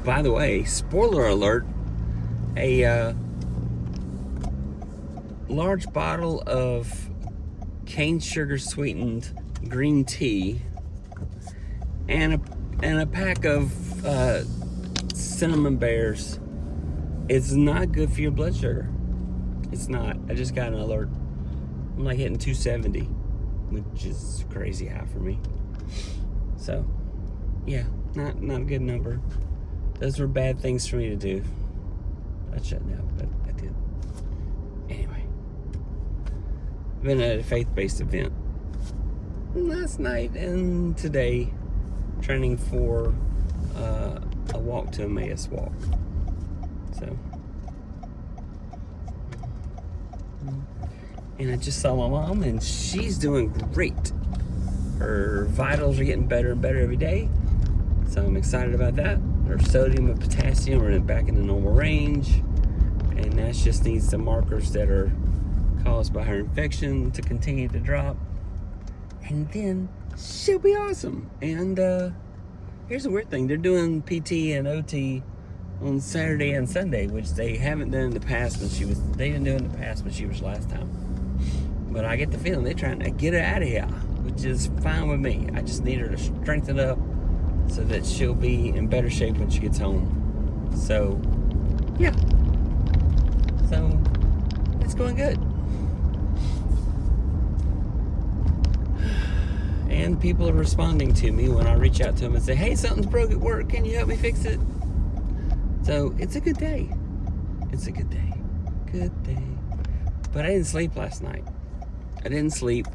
by the way, spoiler alert, a large bottle of cane sugar sweetened green tea and a pack of cinnamon bears is not good for your blood sugar. It's not. I just got an alert. I'm like hitting 270, which is crazy high for me. So, yeah, not a good number. Those were bad things for me to do. I shouldn't have, but I did. Anyway, I've been at a faith-based event last night and today, training for a walk to Emmaus walk. So, and I just saw my mom, and she's doing great. Her vitals are getting better and better every day, so I'm excited about that. Her sodium and potassium are back in the normal range, and that just needs the markers that are caused by her infection to continue to drop, and then she'll be awesome. And here's the weird thing: they're doing PT and OT on Saturday and Sunday, which they haven't done in the past they didn't do in the past when she was last time. But I get the feeling they're trying to get her out of here, which is fine with me. I just need her to strengthen up so that she'll be in better shape when she gets home. So, yeah. So, it's going good. And people are responding to me when I reach out to them and say, hey, something's broke at work. Can you help me fix it? So, it's a good day. It's a good day. Good day. But I didn't sleep last night. I didn't sleep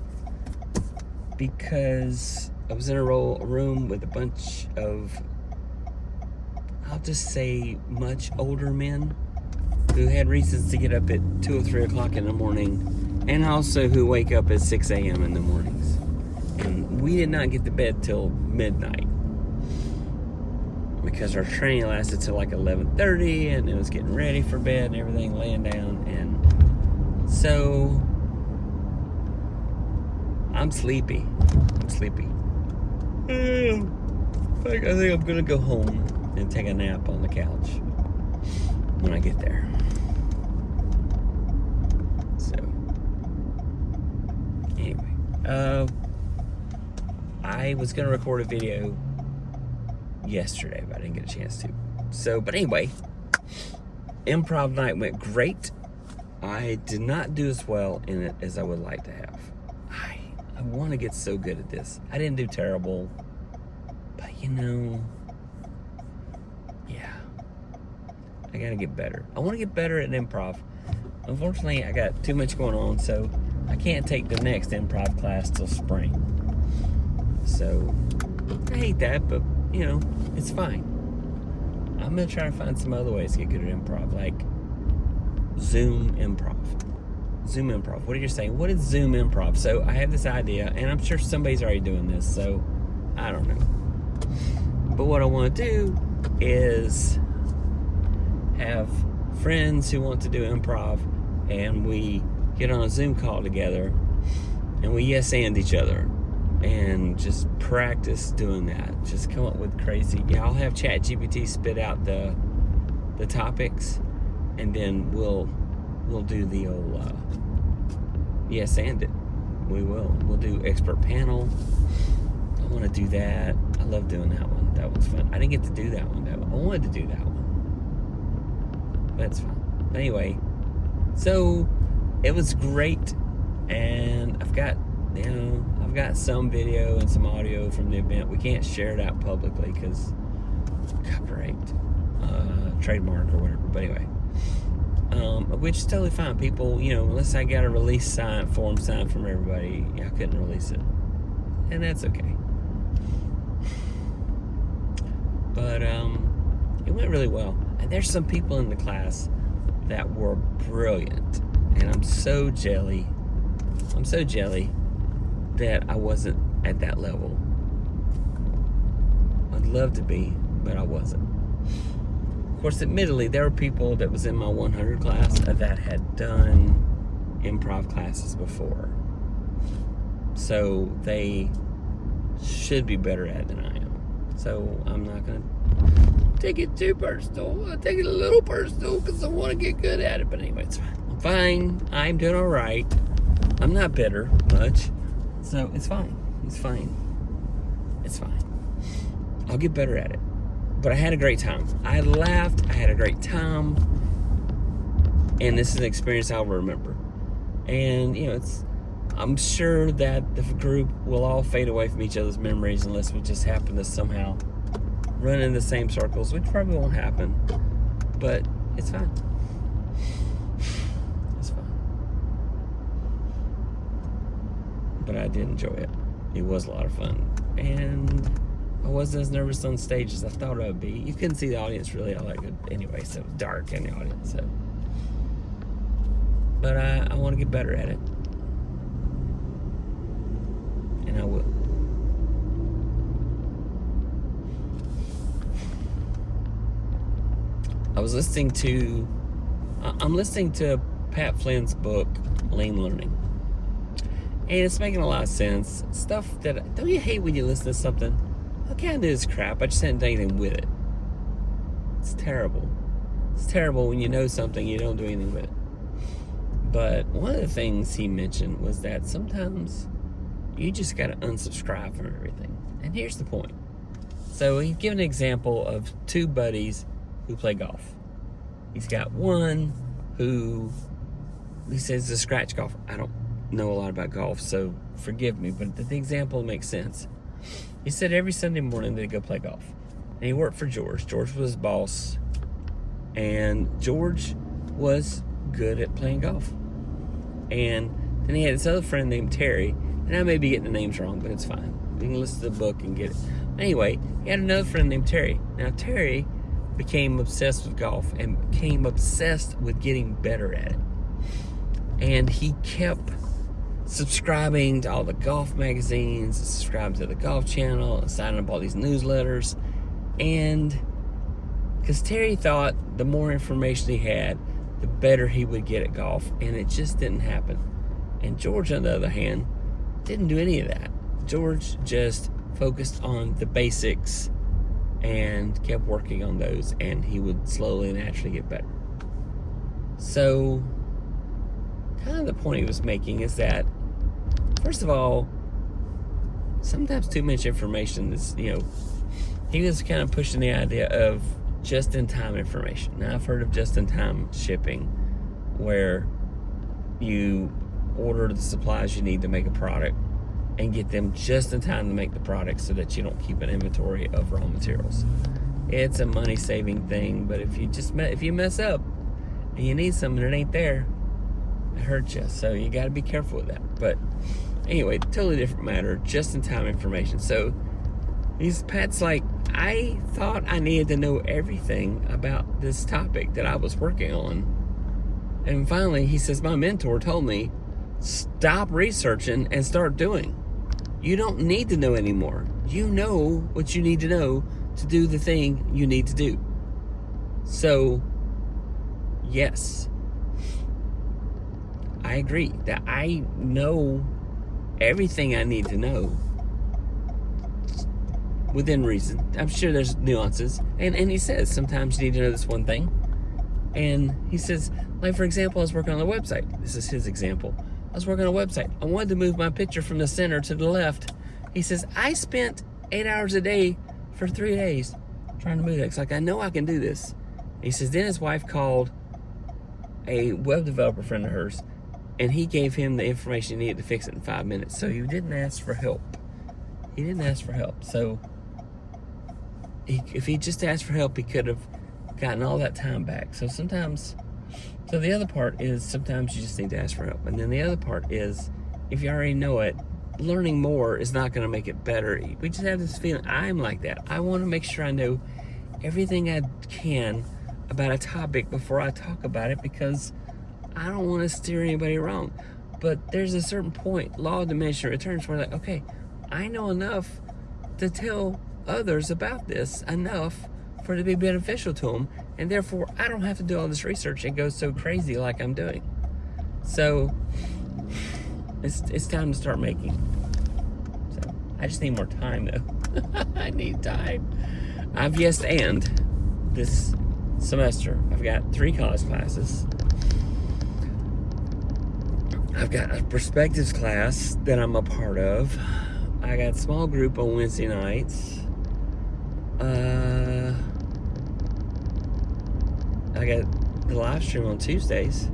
because I was in a room with a bunch of, I'll just say, much older men who had reasons to get up at 2 or 3 o'clock in the morning, and also who wake up at 6 a.m. in the mornings. And we did not get to bed till midnight because our training lasted till like 11:30, and it was getting ready for bed and everything, laying down. And so I'm sleepy. I think I'm gonna go home and take a nap on the couch when I get there. So, anyway, I was gonna record a video yesterday, but I didn't get a chance to. So, but anyway, improv night went great. I did not do as well in it as I would like to have. I want to get so good at this. I didn't do terrible, but yeah, I gotta get better. I want to get better at improv. Unfortunately, I got too much going on, so I can't take the next improv class till spring. So, I hate that, but, it's fine. I'm gonna try to find some other ways to get good at improv, like Zoom improv. Zoom improv. What are you saying? What is Zoom improv? So I have this idea, and I'm sure somebody's already doing this, so I don't know. But what I want to do is have friends who want to do improv, and we get on a Zoom call together, and we yes and each other, and just practice doing that. Just come up with crazy. Yeah, I'll have ChatGPT spit out the topics, and then we'll do the old yes and it. We'll do expert panel. I want to do that. I love doing that one. That one's fun. I didn't get to do that one though. I wanted to do that one. That's fun. Anyway, so it was great, and I've got some video and some audio from the event. We can't share it out publicly because copyright, trademark or whatever. But anyway. Which is totally fine. People, unless I got a release form signed from everybody, I couldn't release it. And that's okay. But, it went really well. And there's some people in the class that were brilliant. And I'm so jelly that I wasn't at that level. I'd love to be, but I wasn't. Of course, admittedly, there were people that was in my 100 class that had done improv classes before. So they should be better at it than I am. So I'm not going to take it too personal. I take it a little personal because I want to get good at it. But anyway, it's fine. I'm fine. I'm doing all right. I'm not bitter much. So it's fine. It's fine. It's fine. I'll get better at it. But I had a great time. I laughed. I had a great time. And this is an experience I'll remember. And, I'm sure that the group will all fade away from each other's memories unless we just happen to somehow run in the same circles, which probably won't happen. But it's fine. It's fine. But I did enjoy it. It was a lot of fun. And I wasn't as nervous on stage as I thought I would be. You couldn't see the audience really all that good anyway, so it was dark in the audience. So. But I want to get better at it. And I will. I'm listening to Pat Flynn's book, Lean Learning. And it's making a lot of sense. Stuff that, don't you hate when you listen to something? I can't do this crap. I just haven't done anything with it. It's terrible. It's terrible when you know something, you don't do anything with it. But one of the things he mentioned was that sometimes you just got to unsubscribe from everything. And here's the point. So he gave an example of two buddies who play golf. He's got one who he says is a scratch golfer. I don't know a lot about golf, so forgive me, but the example makes sense. He said every Sunday morning they'd go play golf. And he worked for George. George was his boss. And George was good at playing golf. And then he had this other friend named Terry. And I may be getting the names wrong, but it's fine. You can listen to the book and get it. Anyway, he had another friend named Terry. Now, Terry became obsessed with golf and became obsessed with getting better at it. And he kept subscribing to all the golf magazines, subscribing to the golf channel, and signing up all these newsletters. And because Terry thought the more information he had, the better he would get at golf. And it just didn't happen. And George, on the other hand, didn't do any of that. George just focused on the basics and kept working on those, and he would slowly and naturally get better. So, kind of the point he was making is that, first of all, sometimes too much information is, he was kind of pushing the idea of just-in-time information. Now, I've heard of just-in-time shipping, where you order the supplies you need to make a product and get them just in time to make the product so that you don't keep an inventory of raw materials. It's a money-saving thing, but if you mess up and you need something that ain't there, it hurts you. So you got to be careful with that. But anyway, totally different matter, just-in-time information. So Pat's like, I thought I needed to know everything about this topic that I was working on. And finally, he says, my mentor told me, stop researching and start doing. You don't need to know anymore. You know what you need to know to do the thing you need to do. So, yes, I agree that I know everything I need to know within reason. I'm sure there's nuances. And he says sometimes you need to know this one thing. And he says, like, for example, I was working on a website. This is his example. I was working on a website. I wanted to move my picture from the center to the left. He says, I spent 8 hours a day for 3 days trying to move it. It's like, I know I can do this. He says, then his wife called a web developer friend of hers, and he gave him the information he needed to fix it in 5 minutes. So he didn't ask for help. He didn't ask for help. So if he just asked for help, he could have gotten all that time back. So the other part is sometimes you just need to ask for help. And then the other part is, if you already know it, learning more is not going to make it better. We just have this feeling, I'm like that. I want to make sure I know everything I can about a topic before I talk about it, because I don't want to steer anybody wrong. But there's a certain point, law of diminishing returns, where like, okay, I know enough to tell others about this, enough for it to be beneficial to them, and therefore I don't have to do all this research and go so crazy like I'm doing. So it's time to start making. So I just need more time, though. I need time. I've yes and. this semester. I've got 3 college classes. I've got a perspectives class that I'm a part of. I got small group on Wednesday nights. I got the live stream on Tuesdays.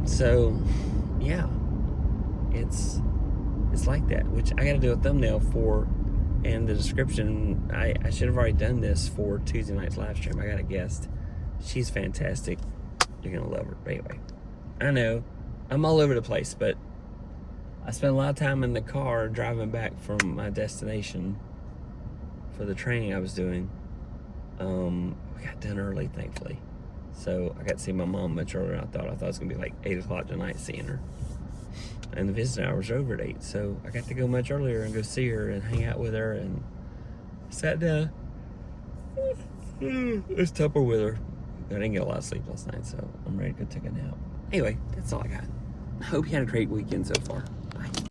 So, yeah, it's like that, which I got to do a thumbnail for, and the description. I should have already done this for Tuesday night's live stream. I got a guest. She's fantastic. You're going to love her. But anyway, I know I'm all over the place, but I spent a lot of time in the car driving back from my destination for the training I was doing. We got done early, thankfully. So I got to see my mom much earlier than I thought. I thought it was going to be like 8 o'clock tonight seeing her. And the visit hours are over at 8. So I got to go much earlier and go see her and hang out with her and sat down. It's tougher with her. I didn't get a lot of sleep last night, so I'm ready to go take a nap. Anyway, that's all I got. I hope you had a great weekend so far. Bye.